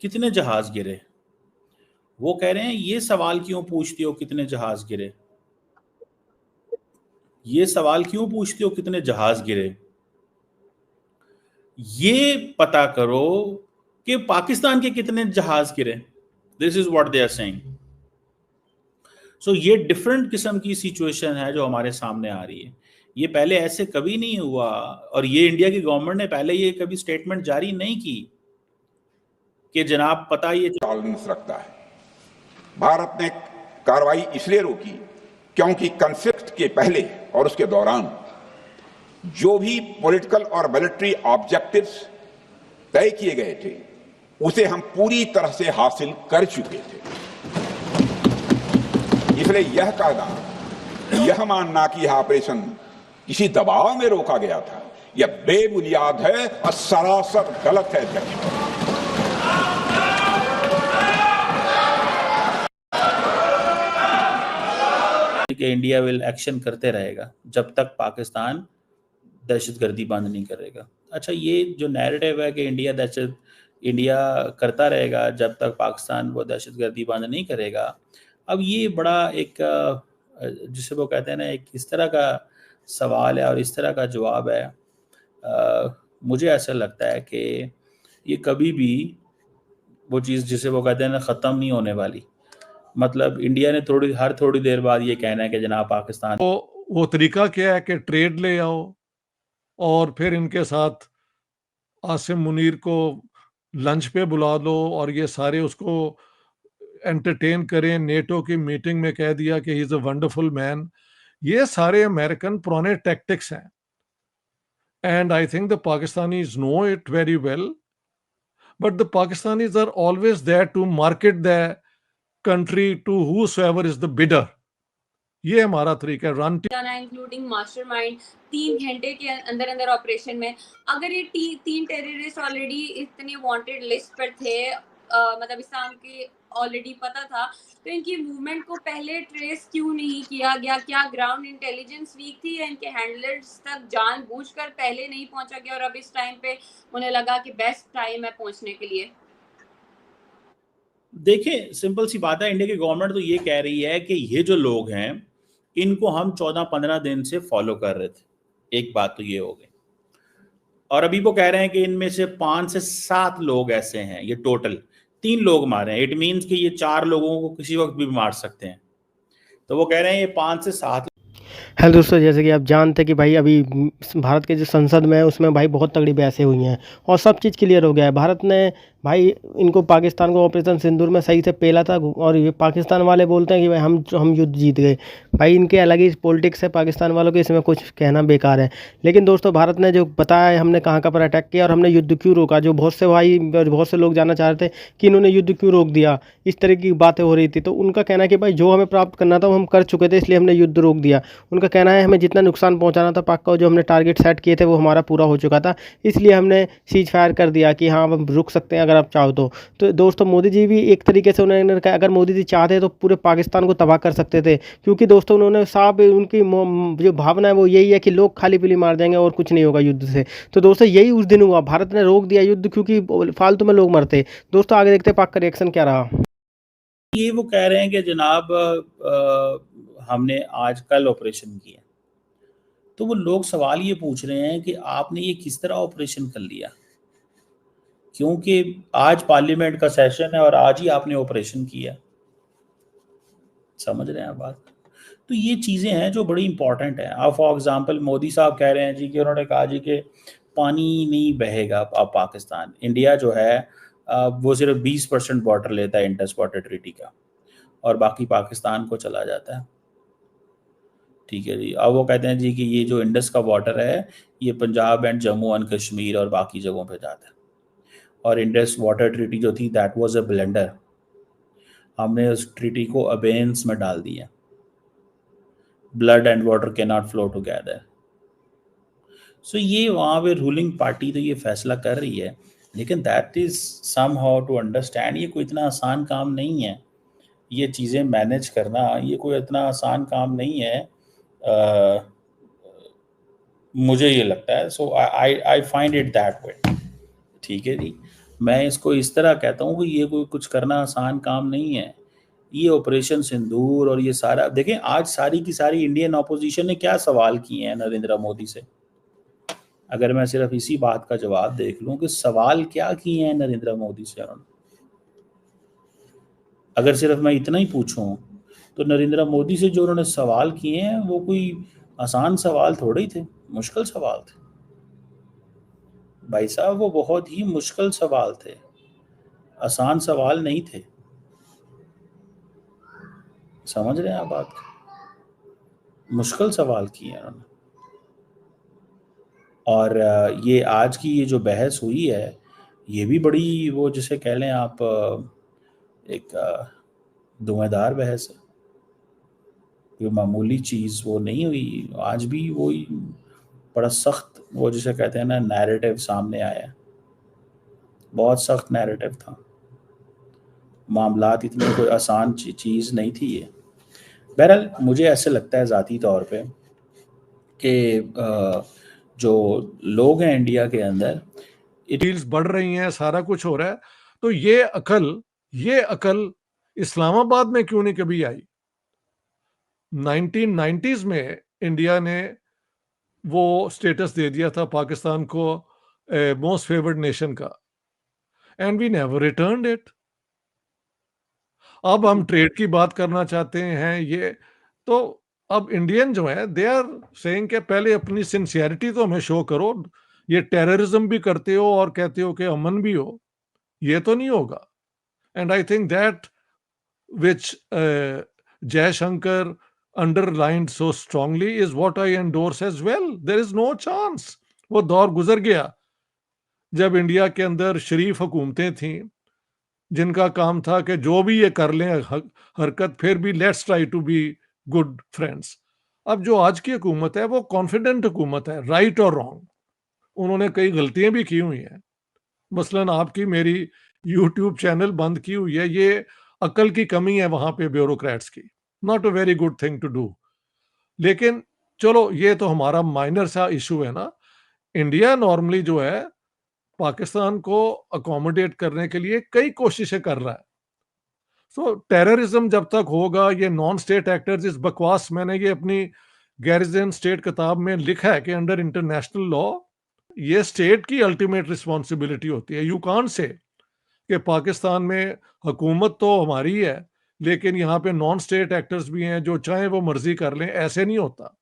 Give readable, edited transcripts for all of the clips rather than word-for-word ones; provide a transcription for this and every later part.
कितने जहाज गिरे। वो कह रहे हैं ये सवाल क्यों पूछते हो कितने जहाज गिरे, ये सवाल क्यों पूछते हो कितने जहाज गिरे, ये पता करो कि पाकिस्तान के कितने जहाज गिरे। This is what they are saying. So ये डिफरेंट किस्म की सिचुएशन है जो हमारे सामने आ रही है। ये पहले ऐसे कभी नहीं हुआ, और ये इंडिया की गवर्नमेंट ने पहले ये कभी स्टेटमेंट जारी नहीं की कि जनाब पता ये टॉलरेंस रखता है। भारत ने कार्रवाई इसलिए रोकी क्योंकि कॉन्फ्लिक्ट के पहले और उसके दौरान जो भी पॉलिटिकल और मिलिट्री ऑब्जेक्टिव्स तय किए गए थे उसे हम पूरी तरह से हासिल कर चुके थे। इसलिए यह कहना, यह मानना कि यह ऑपरेशन किसी दबाव में रोका गया था, यह बेबुनियाद है और सरासर गलत है। कि इंडिया विल एक्शन करते रहेगा जब तक पाकिस्तान दहशतगर्दी बंद नहीं करेगा। अच्छा, ये जो नैरेटिव है कि इंडिया करता रहेगा जब तक पाकिस्तान वो दहशतगर्दी बंद नहीं करेगा, अब ये बड़ा एक जिसे वो कहते हैं ना, एक इस तरह का सवाल है और इस तरह का जवाब है। मुझे ऐसा लगता है कि ये कभी भी वो चीज़ जिसे वो कहते हैं ना ख़त्म नहीं होने वाली। मतलब इंडिया ने हर थोड़ी देर बाद ये कहना है कि जनाब पाकिस्तान, वो तरीका क्या है कि ट्रेड ले आओ और फिर इनके साथ आसिम मुनीर को लंच पे बुला लो और ये सारे उसको एंटरटेन करें। नेटो की मीटिंग में कह दिया कि he is a wonderful man. ये सारे अमेरिकन पुराने टैक्टिक्स हैं and I think the Pakistanis know it very well, but the Pakistanis are always there to market the country to whosoever is the bidder. ये हमारा तरीका है रन इंक्लूडिंग मास्टरमाइंड 3 घंटे के अंदर अंदर ऑपरेशन में। अगर ये 3 टेररिस्ट ऑलरेडी इतने वांटेड लिस्ट पर थे, मतलब इस्लाम के ऑलरेडी पता था, तो इनकी मूवमेंट को पहले ट्रेस क्यों नहीं किया गया? क्या ग्राउंड इंटेलिजेंस वीक थी या इनके हैंडलर्स तक जानबूझकर पहले नहीं पहुंचा गया और अब इस टाइम पे उन्हें लगा कि बेस्ट टाइम है पहुंचने के लिए? देखिए सिंपल सी बात है, इंडिया की गवर्नमेंट तो ये कह रही है कि ये जो लोग हैं इनको हम 14-15 दिन से फॉलो कर रहे थे। एक बात तो ये हो गई, और अभी वो कह रहे हैं कि इनमें से 5 से 7 लोग ऐसे हैं, ये टोटल 3 लोग मारे हैं। इट मीन्स कि ये 4 लोगों को किसी वक्त भी मार सकते हैं। तो वो कह रहे हैं ये 5 से 7। हेलो दोस्तों, जैसे कि आप जानते हैं कि भाई अभी भारत के जो संसद में है उसमें भाई बहुत तगड़ी बहसें हुई हैं और सब चीज़ क्लियर हो गया है। भारत ने भाई इनको पाकिस्तान को ऑपरेशन सिंदूर में सही से पेला था और ये पाकिस्तान वाले बोलते हैं कि भाई हम युद्ध जीत गए। भाई इनके अलग ही पॉलिटिक्स है पाकिस्तान वालों के, इसमें कुछ कहना बेकार है। लेकिन दोस्तों भारत ने जो बताया है हमने कहाँ कहाँ पर अटैक किया और हमने युद्ध क्यों रोका, जो बहुत से भाई बहुत से लोग जानना चाह रहे थे कि इन्होंने युद्ध क्यों रोक दिया, इस तरह की बातें हो रही थी। तो उनका कहना है कि भाई जो हमें प्राप्त करना था वो हम कर चुके थे, इसलिए हमने युद्ध रोक दिया। उनका कहना है हमें जितना नुकसान पहुँचाना था पाक का, जो हमने टारगेट सेट किए थे वो हमारा पूरा हो चुका था, इसलिए हमने सीज फायर कर दिया कि हाँ हम रुक सकते हैं अगर आप चाहो तो दोस्तों मोदी जी भी एक तरीके से उन्होंने कहा अगर मोदी जी चाहते तो पूरे पाकिस्तान को तबाह कर सकते थे, क्योंकि दोस्तों उन्होंने साफ उनकी जो भावना है वो यही है कि लोग खाली पीली मार जाएंगे और कुछ नहीं होगा युद्ध से। तो दोस्तों यही उस दिन हुआ, भारत ने रोक दिया युद्ध क्योंकि फालतू में लोग मरते। दोस्तों आगे देखते पाक का रिएक्शन क्या रहा। ये वो कह रहे हैं कि जनाब हमने आज कल ऑपरेशन किया, तो वो लोग सवाल ये पूछ रहे हैं कि आपने ये किस तरह ऑपरेशन कर लिया, क्योंकि आज पार्लियामेंट का सेशन है और आज ही आपने ऑपरेशन किया। समझ रहे हैं बात? तो ये चीज़ें हैं जो बड़ी इंपॉर्टेंट है। अब फॉर एग्जांपल मोदी साहब कह रहे हैं जी कि उन्होंने कहा जी कि पानी नहीं बहेगा अब पाकिस्तान, इंडिया जो है वो सिर्फ 20% वाटर लेता है इंडस वाटर ट्रीटी का और बाकी पाकिस्तान को चला जाता है। ठीक है जी। अब वो कहते हैं जी कि ये जो इंडस का वाटर है ये पंजाब एंड जम्मू एंड कश्मीर और बाकी जगहों पे जाता है, और इंडस वाटर ट्रीटी जो थी दैट वाज अ ब्लेंडर। हमने उस ट्रीटी को अबेंस में डाल दिया। Blood and water can not flow together. So ये वहाँ पे रूलिंग पार्टी तो ये फैसला कर रही है, लेकिन that is somehow to understand. ये कोई इतना आसान काम नहीं है, ये चीज़ें मैनेज करना ये कोई इतना आसान काम नहीं है। मुझे ये लगता है। So I find it that way. ठीक है जी। मैं इसको इस तरह कहता हूँ कि ये कोई कुछ करना आसान काम नहीं है। ये ऑपरेशन सिंदूर और ये सारा देखें, आज सारी की सारी इंडियन ऑपोजिशन ने क्या सवाल किए हैं नरेंद्र मोदी से। अगर मैं सिर्फ इसी बात का जवाब देख लूं कि सवाल क्या किए हैं नरेंद्र मोदी से उन्होंने, अगर सिर्फ मैं इतना ही पूछूं तो नरेंद्र मोदी से जो उन्होंने सवाल किए हैं वो कोई आसान सवाल थोड़े ही थे, मुश्किल सवाल थे भाई साहब, वो बहुत ही मुश्किल सवाल थे, आसान सवाल नहीं थे। समझ रहे हैं आप बात को? मुश्किल सवाल किए उन्होंने। और ये आज की ये जो बहस हुई है ये भी बड़ी, वो जिसे कह लें आप, एक धुआंधार बहस है। कोई मामूली चीज़ वो नहीं हुई। आज भी वही बड़ा सख्त, वो जिसे कहते हैं ना, नैरेटिव सामने आया। बहुत सख्त नैरेटिव था। मामलात इतनी कोई आसान चीज़ नहीं थी ये। बहरहाल मुझे ऐसे लगता है ज़ाती तौर पे कि जो लोग हैं इंडिया के अंदर, डील्स बढ़ रही हैं, सारा कुछ हो रहा है, तो ये अकल इस्लामाबाद में क्यों नहीं कभी आई? 1990s में इंडिया ने वो स्टेटस दे दिया था पाकिस्तान को मोस्ट फेवर्ड नेशन का, and we never returned it. अब हम ट्रेड की बात करना चाहते हैं, ये तो अब इंडियन जो है दे आर सेइंग कि पहले अपनी सिंसियरिटी तो हमें शो करो। ये टेररिज्म भी करते हो और कहते हो कि अमन भी हो, ये तो नहीं होगा। And I think that which Jaishankar underlined so strongly is what I endorse as well. There is no chance. वो दौर गुजर गया जब इंडिया के अंदर शरीफ हुकूमतें थीं जिनका काम था कि जो भी ये कर लें हरकत, फिर भी let's try to be good friends. अब जो आज की हुकूमत है वो कॉन्फिडेंट हुकूमत है, राइट और रॉन्ग। उन्होंने कई गलतियां भी की हुई हैं, मसलन आपकी मेरी यूट्यूब चैनल बंद की हुई है, ये अकल की कमी है वहां पे ब्यूरोक्रेट्स की, not a very good thing to do. लेकिन चलो ये तो हमारा माइनर सा इशू है ना। इंडिया नॉर्मली जो है पाकिस्तान को अकोमोडेट करने के लिए कई कोशिशें कर रहा है। सो टेररिज्म जब तक होगा, ये नॉन स्टेट एक्टर्स, इस बकवास, मैंने ये अपनी गैरिजन स्टेट किताब में लिखा है कि अंडर इंटरनेशनल लॉ ये स्टेट की अल्टीमेट रिस्पॉन्सिबिलिटी होती है। यू कांट से कि पाकिस्तान में हुकूमत तो हमारी है लेकिन यहाँ पे नॉन स्टेट एक्टर्स भी हैं जो चाहे वो मर्जी कर लें, ऐसे नहीं होता।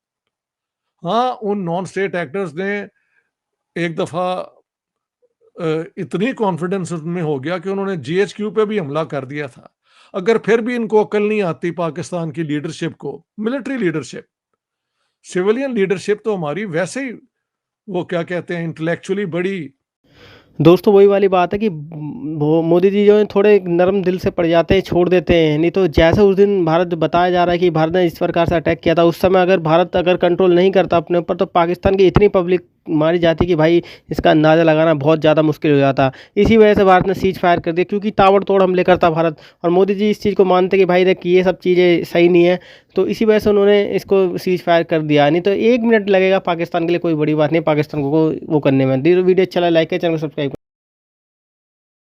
हाँ, उन नॉन स्टेट एक्टर्स ने एक दफ़ा इतनी कॉन्फिडेंस उनमें हो गया कि उन्होंने GHQ पे भी हमला कर दिया था। अगर फिर भी इनको अकल नहीं आती पाकिस्तान की लीडरशिप को, मिलिट्री लीडरशिप, सिविलियन लीडरशिप तो हमारी वैसे ही, वो क्या कहते हैं, इंटेलेक्चुअली बड़ी। दोस्तों वही वाली बात है कि मोदी जी जो है थोड़े नरम दिल से पड़ जाते हैं, छोड़ देते हैं। नहीं तो जैसे उस दिन भारत बताया जा रहा है कि भारत ने इस प्रकार से अटैक किया था, उस समय अगर भारत कंट्रोल नहीं करता अपने ऊपर तो पाकिस्तान की इतनी पब्लिक मारी जाती कि भाई इसका अंदाज़ा लगाना बहुत ज़्यादा मुश्किल हो जाता। इसी वजह से भारत ने सीज फायर कर दिया, क्योंकि ताबड़तोड़ हमले करता भारत। और मोदी जी इस चीज़ को मानते कि भाई देख ये सब चीज़ें सही नहीं है, तो इसी वजह से उन्होंने इसको सीज फायर कर दिया। नहीं तो 1 मिनट लगेगा पाकिस्तान के लिए, कोई बड़ी बात नहीं पाकिस्तान को वो करने में। वीडियो अच्छा लगा लाइक करें, चैनल को सब्सक्राइब।